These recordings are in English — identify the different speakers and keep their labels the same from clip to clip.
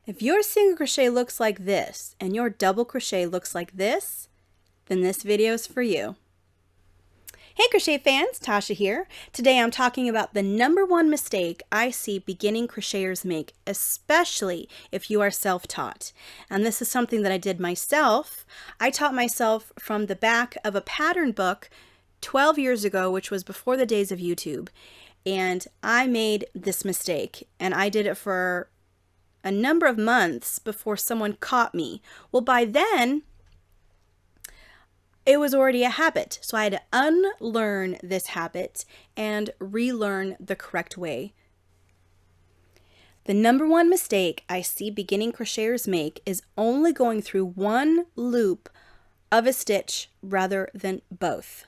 Speaker 1: If your single crochet looks like this and your double crochet looks like this, then this video is for you. Hey crochet fans, Tasha here. Today I'm talking about the #1 mistake I see beginning crocheters make, especially if you are self-taught. And this is something that I did myself. I taught myself from the back of a pattern book 12 years ago, which was before the days of YouTube. And I made this mistake, and I did it for a number of months before someone caught me. Well, by then, it was already a habit, so I had to unlearn this habit and relearn the correct way. The #1 mistake I see beginning crocheters make is only going through one loop of a stitch rather than both.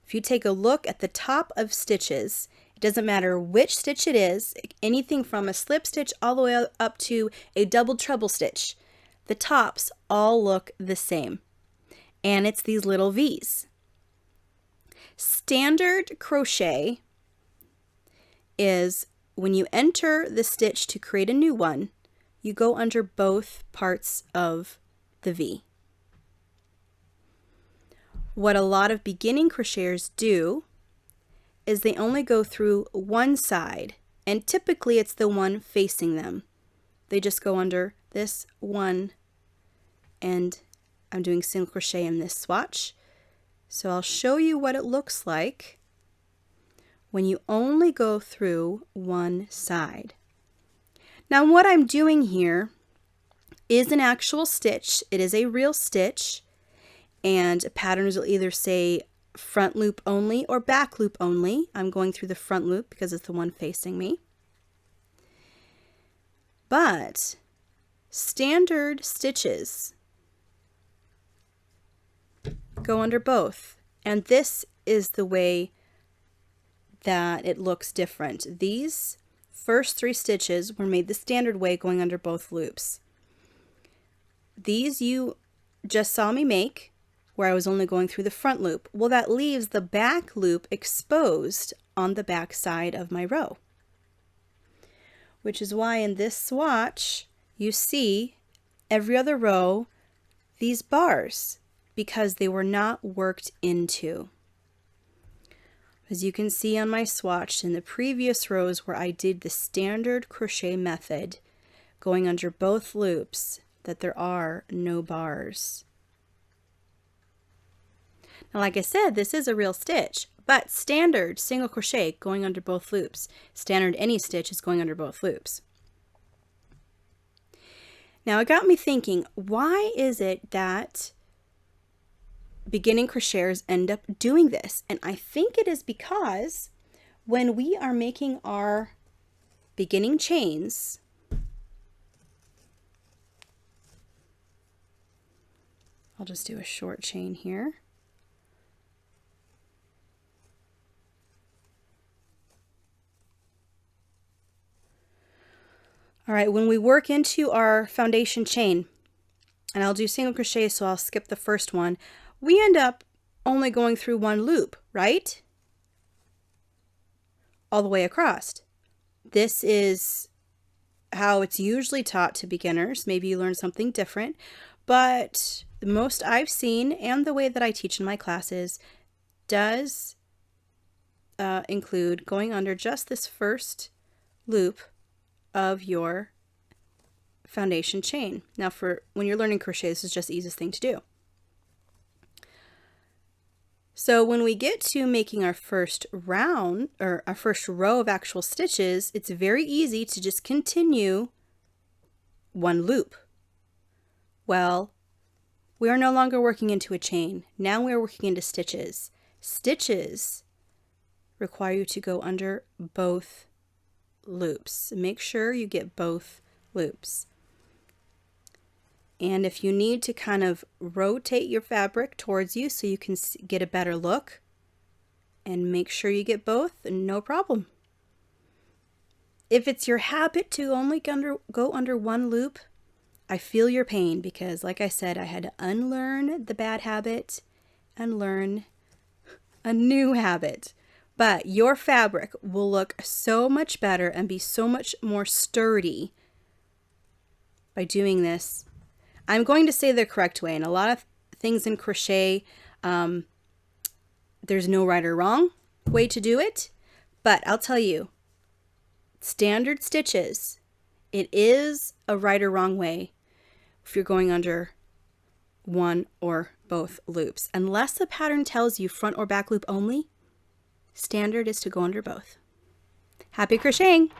Speaker 1: If you take a look at the top of stitches, it doesn't matter which stitch it is, anything from a slip stitch all the way up to a double treble stitch, the tops all look the same. And it's these little V's. Standard crochet is when you enter the stitch to create a new one, you go under both parts of the V. What a lot of beginning crocheters do is they only go through one side, and typically it's the one facing them. They just go under this one, and I'm doing single crochet in this swatch. So I'll show you what it looks like when you only go through one side. Now what I'm doing here is an actual stitch. It is a real stitch, and patterns will either say front loop only or back loop only. I'm going through the front loop because it's the one facing me. But standard stitches go under both, and this is the way that it looks different. These first 3 stitches were made the standard way, going under both loops. These you just saw me make, where I was only going through the front loop. Well, that leaves the back loop exposed on the back side of my row, which is why in this swatch you see every other row these bars, because they were not worked into. As you can see on my swatch in the previous rows where I did the standard crochet method, going under both loops, that there are no bars. Now, like I said, this is a real stitch, but standard single crochet going under both loops. Standard any stitch is going under both loops. Now, it got me thinking, why is it that beginning crocheters end up doing this? And I think it is because when we are making our beginning chains, I'll just do a short chain here. All right, when we work into our foundation chain, and I'll do single crochet, so I'll skip the first one, we end up only going through one loop, right? All the way across. This is how it's usually taught to beginners. Maybe you learn something different, but the most I've seen and the way that I teach in my classes does include going under just this first loop of your foundation chain. Now for when you're learning crochet, this is just the easiest thing to do. So when we get to making our first round, or our first row of actual stitches, it's very easy to just continue one loop. Well, we are no longer working into a chain. Now we are working into stitches. Stitches require you to go under both loops. Make sure you get both loops. And if you need to kind of rotate your fabric towards you so you can get a better look and make sure you get both, no problem. If it's your habit to only go under one loop, I feel your pain, because like I said, I had to unlearn the bad habit and learn a new habit. But your fabric will look so much better and be so much more sturdy by doing this. I'm going to say the correct way. And a lot of things in crochet, there's no right or wrong way to do it. But I'll tell you, standard stitches, it is a right or wrong way if you're going under one or both loops. Unless the pattern tells you front or back loop only, standard is to go under both. Happy crocheting!